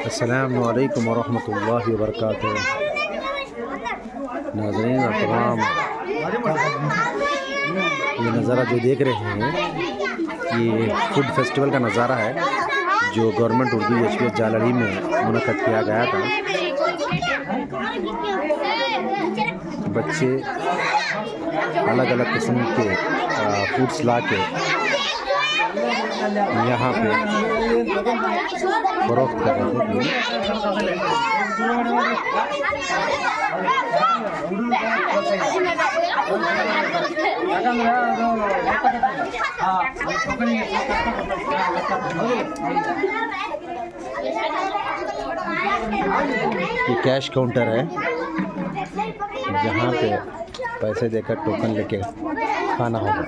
अस्सलामु अलैकुम वरहमतुल्लाहि वबरकातुहू। नाज़रीन तमाम, ये नज़ारा जो देख रहे हैं ये फूड फेस्टिवल का नज़ारा है जो गवर्नमेंट उर्दू HPS जालड़ी में मुनक़द किया गया था। बच्चे अलग अलग किस्म के फूड्स ला के यहाँ पे फरोख्त कर रहे थे। ये कैश काउंटर है जहाँ पे पैसे देकर टोकन लेके खाना होगा।